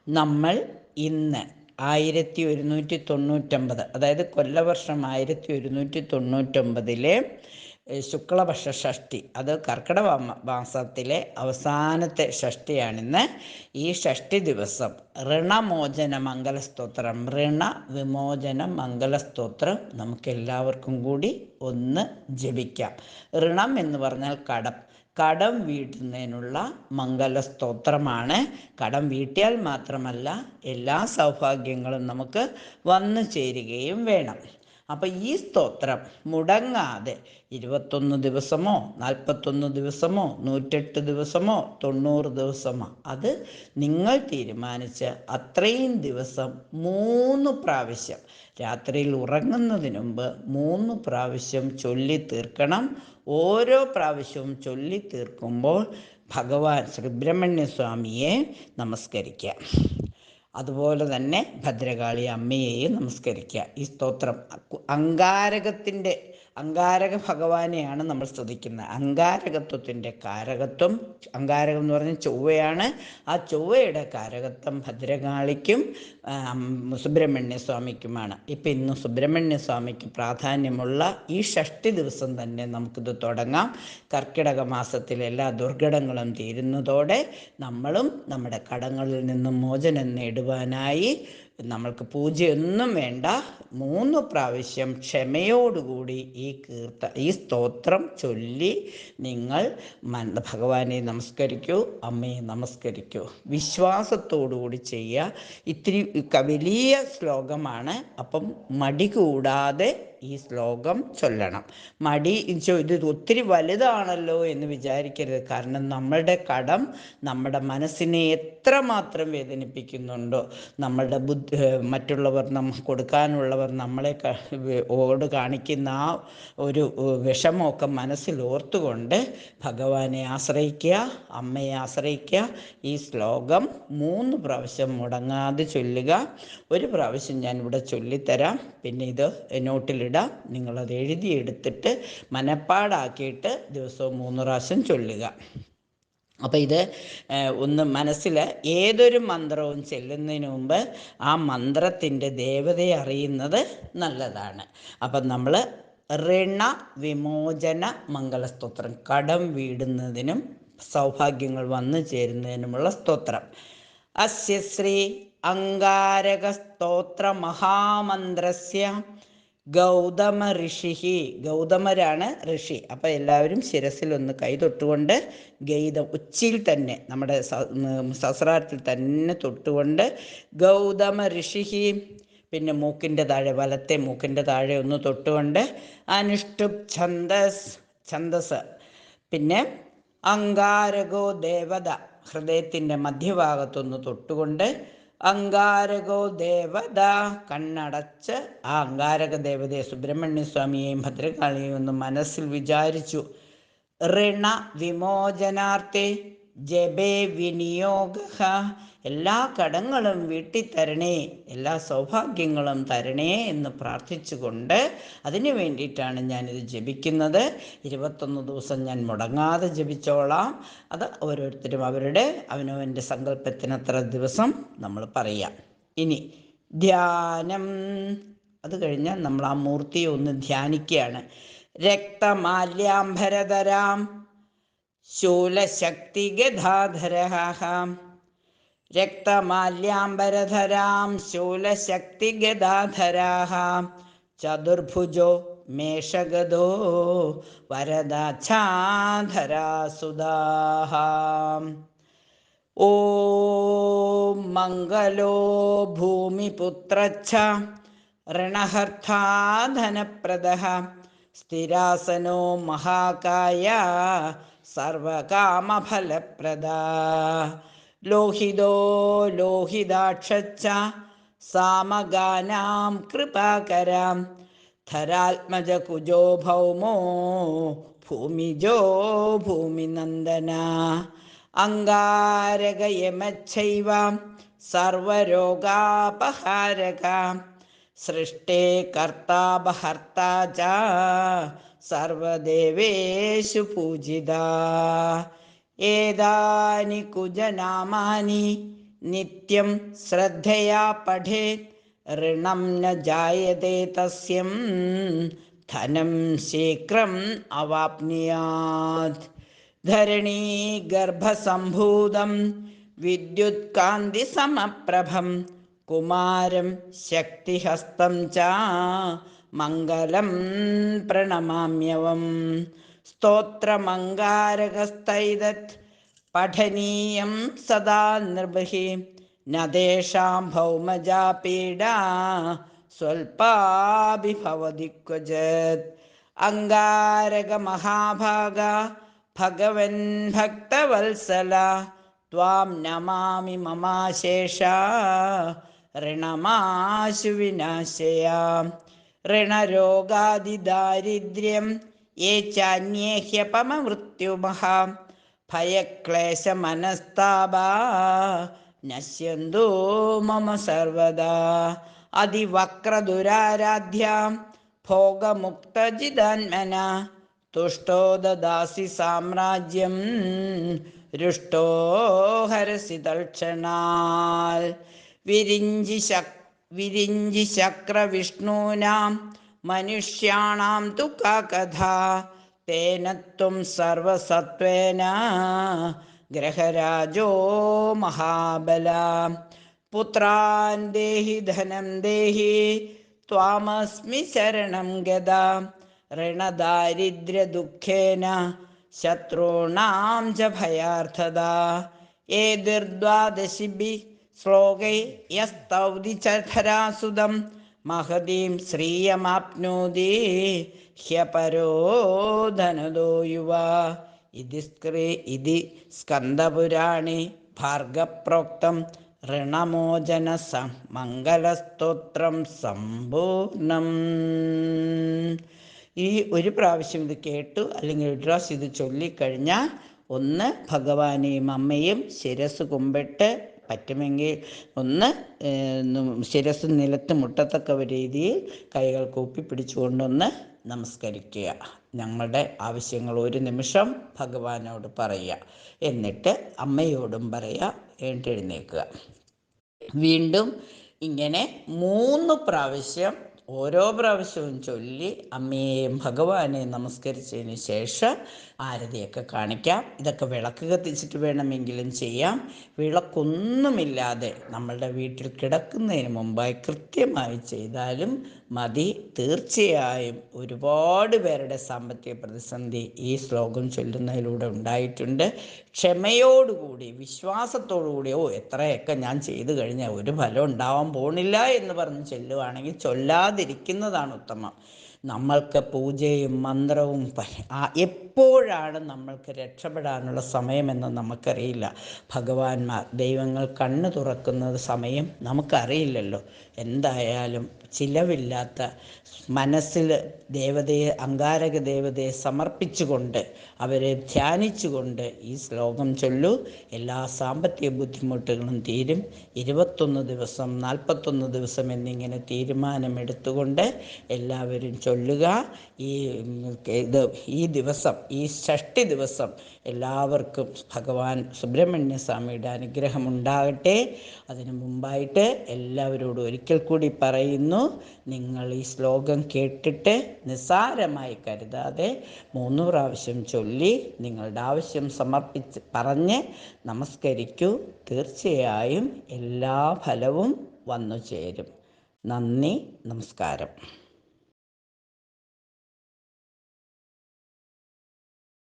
നമ്മൾ ഇന്ന് 1199, അതായത് കൊല്ലവർഷം 1199 ശുക്ലപക്ഷ ഷഷ്ടി, അത് കർക്കിടക മാസത്തിലെ അവസാനത്തെ ഷഷ്ടിയാണിന്ന്. ഈ ഷഷ്ടി ദിവസം ഋണമോചന മംഗലസ്തോത്രം, ഋണവിമോചന മംഗലസ്തോത്രം നമുക്കെല്ലാവർക്കും കൂടി ഒന്ന് ജപിക്കാം. ഋണം എന്ന് പറഞ്ഞാൽ കടം വീട്ടുന്നതിനുള്ള മംഗലസ്തോത്രമാണ്. കടം വീട്ടിയാൽ മാത്രമല്ല എല്ലാ സൗഭാഗ്യങ്ങളും നമുക്ക് വന്നു ചേരുകയും വേണം. അപ്പം ഈ സ്തോത്രം മുടങ്ങാതെ 21 ദിവസമോ 41 ദിവസമോ 108 ദിവസമോ 90 ദിവസമോ അത് നിങ്ങൾ തീരുമാനിച്ച് അത്രയും ദിവസം 3 പ്രാവശ്യം രാത്രിയിൽ ഉറങ്ങുന്നതിന് മുമ്പ് 3 പ്രാവശ്യം ചൊല്ലി തീർക്കണം. ഓരോ പ്രാവശ്യവും ചൊല്ലി തീർക്കുമ്പോൾ ഭഗവാൻ സുബ്രഹ്മണ്യ സ്വാമിയെ നമസ്കരിക്കുക. അതുപോലെ തന്നെ ഭദ്രകാളി അമ്മയെയും നമസ്കരിക്കുക. ഈ സ്തോത്രം അങ്കാരക ഭഗവാനെയാണ് നമ്മൾ സ്തുതിക്കുന്നത്. അങ്കാരകത്വത്തിൻ്റെ കാരകത്വം, അങ്കാരകം എന്ന് പറഞ്ഞാൽ ചൊവ്വയാണ്. ആ ചൊവ്വയുടെ കാരകത്വം ഭദ്രകാളിക്കും സുബ്രഹ്മണ്യ സ്വാമിക്കുമാണ്. ഇപ്പം ഇന്ന് സുബ്രഹ്മണ്യ സ്വാമിക്ക് പ്രാധാന്യമുള്ള ഈ ഷഷ്ടി ദിവസം തന്നെ നമുക്കിത് തുടങ്ങാം. കർക്കിടക മാസത്തിലെ എല്ലാ ദുർഘടങ്ങളും തീരുന്നതോടെ നമ്മളും നമ്മുടെ കടങ്ങളിൽ നിന്നും മോചനം നേടുവാനായി നമ്മൾക്ക് പൂജയൊന്നും വേണ്ട. 3 പ്രാവശ്യം ക്ഷമയോടുകൂടി ഈ സ്തോത്രം ചൊല്ലി നിങ്ങൾ ഭഗവാനെ നമസ്കരിക്കൂ, അമ്മയെ നമസ്കരിക്കൂ. വിശ്വാസത്തോടുകൂടി ചെയ്യുക. ഇത്തിരി വലിയ ശ്ലോകമാണ്. അപ്പം മടി കൂടാതെ ഈ ശ്ലോകം ചൊല്ലണം. ഇത് ഒത്തിരി വലുതാണല്ലോ എന്ന് വിചാരിക്കരുത്. കാരണം നമ്മളുടെ കടം നമ്മുടെ മനസ്സിനെ എത്രമാത്രം വേദനിപ്പിക്കുന്നുണ്ടോ, നമ്മളുടെ മറ്റുള്ളവർ കൊടുക്കാനുള്ളവർ നമ്മളെ കാണിക്കുന്ന ആ ഒരു വിഷമമൊക്കെ മനസ്സിൽ ഓർത്തുകൊണ്ട് ഭഗവാനെ ആശ്രയിക്കുക, അമ്മയെ ആശ്രയിക്കുക. ഈ ശ്ലോകം 3 പ്രാവശ്യം മുടങ്ങാതെ ചൊല്ലുക. ഒരു പ്രാവശ്യം ഞാനിവിടെ ചൊല്ലിത്തരാം, പിന്നെ ഇത് നോട്ടിലിടാം. നിങ്ങളത് എഴുതിയെടുത്തിട്ട് മനപ്പാടാക്കിയിട്ട് ദിവസവും 3 പ്രാവശ്യം ചൊല്ലുക. അപ്പോൾ ഇത് ഒന്ന് മനസ്സിൽ ഏതൊരു മന്ത്രവും ചെല്ലുന്നതിന് മുമ്പ് ആ മന്ത്രത്തിൻ്റെ ദേവതയെ അറിയുന്നത് നല്ലതാണ്. അപ്പം നമ്മൾ ഋണവിമോചന മംഗളസ്തോത്രം, കടം വീടുന്നതിനും സൗഭാഗ്യങ്ങൾ വന്നു ചേരുന്നതിനുമുള്ള സ്തോത്രം. അസ്യ ശ്രീ അങ്കാരക സ്തോത്ര മഹാമന്ത്രസ്യ ഗൗതമ ഋഷി, ഗൗതമരാണ് ഋഷി. അപ്പം എല്ലാവരും ശിരസിലൊന്ന് കൈ തൊട്ടുകൊണ്ട് ഉച്ചിയിൽ തന്നെ, നമ്മുടെ സഹസ്രാരത്തിൽ തന്നെ തൊട്ടുകൊണ്ട് ഗൗതമ ഋഷി, പിന്നെ മൂക്കിൻ്റെ താഴെ, വലത്തെ മൂക്കിൻ്റെ താഴെ ഒന്ന് തൊട്ടുകൊണ്ട് അനുഷ്ടുപ് ഛന്ദസ്, പിന്നെ അങ്കാരകോ ദേവത, ഹൃദയത്തിൻ്റെ മധ്യഭാഗത്തൊന്ന് തൊട്ടുകൊണ്ട് അങ്കാരകോ ദേവത, കണ്ണടച്ച് ആ അങ്കാരക ദേവതയെ സുബ്രഹ്മണ്യ സ്വാമിയെയും ഭദ്രകാളിയെയും ഒന്ന് മനസ്സിൽ വിചാരിച്ചു. ഋണ വിമോചനാർത്ഥേ ജപേ വിനിയോഗ, എല്ലാ കടങ്ങളും വീട്ടിത്തരണേ, എല്ലാ സൗഭാഗ്യങ്ങളും തരണേ എന്ന് പ്രാർത്ഥിച്ചുകൊണ്ട്, അതിനു വേണ്ടിയിട്ടാണ് ഞാനിത് ജപിക്കുന്നത്. 21 ദിവസം ഞാൻ മുടങ്ങാതെ ജപിച്ചോളാം. അത് ഓരോരുത്തരും അവനവൻ്റെ സങ്കല്പത്തിനത്ര ദിവസം നമ്മൾ പറയാം. ഇനി ധ്യാനം. അത് കഴിഞ്ഞാൽ നമ്മൾ ആ മൂർത്തിയെ ഒന്ന് ധ്യാനിക്കുകയാണ്. രക്തമാല്യാംബരധരാം ശൂലശക്തിഗദാധരഃ, രക്തമാല്യാംബരധരാം ശൂലശക്തിഗദാധരഃ, ചതുർഭുജോ മേഷഗദോ വരദാച്ഛാധരാസുധാഃ. ഓം മംഗലോ ഭൂമിപുത്രച്ഛ ഋണഹർത്താ ധനപ്രദഃ, സ്ഥിരാസനോ മഹാകായ സർവകാമഫലപ്രദാ, ലോഹിതോ ലോഹിതാക്ഷശ്ച സാമഗാനാം കൃപാകരാം, ധരാത്മജകുജോ ഭൗമോ ഭൂമിജോ ഭൂമിനന്ദന, അങ്കാരകയമച്ചൈവ സർവരോഗാപഹാരക, സൃഷ്ടേ കർത്താഭഹർത്താ ച സർവദേവേഷു പൂജിതാ. ഏതാനി കുജനാമാനി നിത്യം ശ്രദ്ധയാ പഠേത് ഋണം ന ജായതേ തസ്യം ധനം ശീഘ്രം അവാപ്നുയാത്. ധരണീ ഗർഭസംഭൂതം വിദ്യുത്കാന്തി സമപ്രഭം കുമാരം ശക്തിഹസ്തം ച മംഗളം പ്രണമാമ്യവം. സ്തോത്രമങ്കാരകസ്തൈതത് പഠനീയം സദാ നൃഭിः നദേഷാം ഭൗമജാ പീഡാ സ്വൽപാഭി ഭവതി ക്വചിത്. അങ്കാരക മഹാഭാഗ ഭഗവൻ ഭക്തവത്സല ത്വാം നമാമി മമാശേഷ ഋണമാശു വിനാശയ. ഋണരോഗാദിദാരിദ്ര്യം യേ ചാന്യേ ഹ്യപമമൃത്യുമഃ ഭയക്ലേശമനസ്താപാ നശ്യന്തു മമ സർവദാ. അതിവക്രദുരാരാധ്യ ഭോഗമുക്തജിതാത്മന തുഷ്ടോ ദദാസി സാമ്രാജ്യം രുഷ്ടോ ഹരസി തൽക്ഷണാൽ. വിരിഞ്ചി ശക്രവിഷ്ണൂനാം മനുഷ്യാണാം തു കാ കഥാ തേന ത്വം സർവസത്വേന ഗ്രഹരാജോ മഹാബല. പുത്രാൻ ദേഹി ധനം ദേഹി ത്വാമസ്മി ശരണം ഗദാ ഋണദാരിദ്ര്യദുഃഖേന ശത്രുണാം ച ഭയാർത്ഥദാ. ഏതിർദ്വാദശിഭിः ശ്ലോകൈ യസ്തൗതി ച ധരാസുതം മഹതീം ശ്രിയമാപ്നോതി ഹ്യപരോ ധനദോ യുവാ. ഇതി സ്കന്ദപുരാണേ ഭാർഗപ്രോക്തം ഋണമോചന മംഗലസ്തോത്രം സമ്പൂർണം. ഈ ഒരു പ്രാവശ്യം ഇത് കേട്ടു അല്ലെങ്കിൽ ഒരു പ്രാവശ്യം ഇത് ചൊല്ലിക്കഴിഞ്ഞാൽ ഒന്ന് ഭഗവാനെയും അമ്മയും ശിരസ് കുമ്പിട്ട് പറ്റുമെങ്കിൽ ഒന്ന് ശിരസ് നിലത്ത് മുട്ടത്തക്ക രീതിയിൽ കൈകൾ കൂപ്പി പിടിച്ചുകൊണ്ടൊന്ന് നമസ്കരിക്കുക. ഞങ്ങളുടെ ആവശ്യങ്ങൾ ഒരു നിമിഷം ഭഗവാനോട് പറയുക. എന്നിട്ട് അമ്മയോടും പറയുക. എഴുന്നേൽക്കുക. വീണ്ടും ഇങ്ങനെ 3 പ്രാവശ്യം ഓരോ പ്രാവശ്യവും ചൊല്ലി അമ്മയെയും ഭഗവാനെയും നമസ്കരിച്ചതിന് ശേഷം ആരതിയൊക്കെ കാണിക്കാം. ഇതൊക്കെ വിളക്ക് കത്തിച്ചിട്ട് വേണമെങ്കിലും ചെയ്യാം. വിളക്കൊന്നുമില്ലാതെ നമ്മളുടെ വീട്ടിൽ കിടക്കുന്നതിന് മുമ്പായി കൃത്യമായി ചെയ്താലും മതി. തീർച്ചയായും ഒരുപാട് പേരുടെ സാമ്പത്തിക പ്രതിസന്ധി ഈ ശ്ലോകം ചൊല്ലുന്നതിലൂടെ ഉണ്ടായിട്ടുണ്ട്. ക്ഷമയോടുകൂടി വിശ്വാസത്തോടുകൂടി എത്രയൊക്കെ ഞാൻ ചെയ്തു കഴിഞ്ഞാൽ ഒരു ഫലം ഉണ്ടാവാൻ പോണില്ല എന്ന് പറഞ്ഞ് ചൊല്ലുവാണെങ്കിൽ ചൊല്ലാതിരിക്കുന്നതാണ് ഉത്തമം. നമ്മൾക്ക് പൂജയും മന്ത്രവും എപ്പോഴാണ് നമ്മൾക്ക് രക്ഷപ്പെടാനുള്ള സമയമെന്ന് നമുക്കറിയില്ല. ഭഗവാന്മാർ ദൈവങ്ങൾ കണ്ണ് തുറക്കുന്നത് സമയം നമുക്കറിയില്ലല്ലോ. എന്തായാലും ചിലവില്ലാത്ത മനസ്സിൽ ദേവതയെ അങ്കാരക ദേവതയെ സമർപ്പിച്ചുകൊണ്ട് അവരെ ധ്യാനിച്ചുകൊണ്ട് ഈ ശ്ലോകം ചൊല്ലൂ. എല്ലാ സാമ്പത്തിക ബുദ്ധിമുട്ടുകളും തീരും. 21 ദിവസം 41 ദിവസം എന്നിങ്ങനെ തീരുമാനമെടുത്തുകൊണ്ട് എല്ലാവരും ചൊല്ലുക. ഈ ദിവസം ഈ ഷഷ്ഠി ദിവസം എല്ലാവർക്കും ഭഗവാൻ സുബ്രഹ്മണ്യ സ്വാമിയുടെ അനുഗ്രഹം ഉണ്ടാകട്ടെ. അതിനു മുമ്പായിട്ട് എല്ലാവരോടും ഒരിക്കൽ കൂടി പറയുന്നു, നിങ്ങൾ ഈ ശ്ലോകം കേട്ടിട്ട് നിസ്സാരമായി കരുതാതെ 3 പ്രാവശ്യം ചൊല്ലി നിങ്ങളുടെ ആവശ്യം പറഞ്ഞ് നമസ്കരിക്കൂ. തീർച്ചയായും എല്ലാ ഫലവും വന്നു ചേരും. നന്ദി, നമസ്കാരം.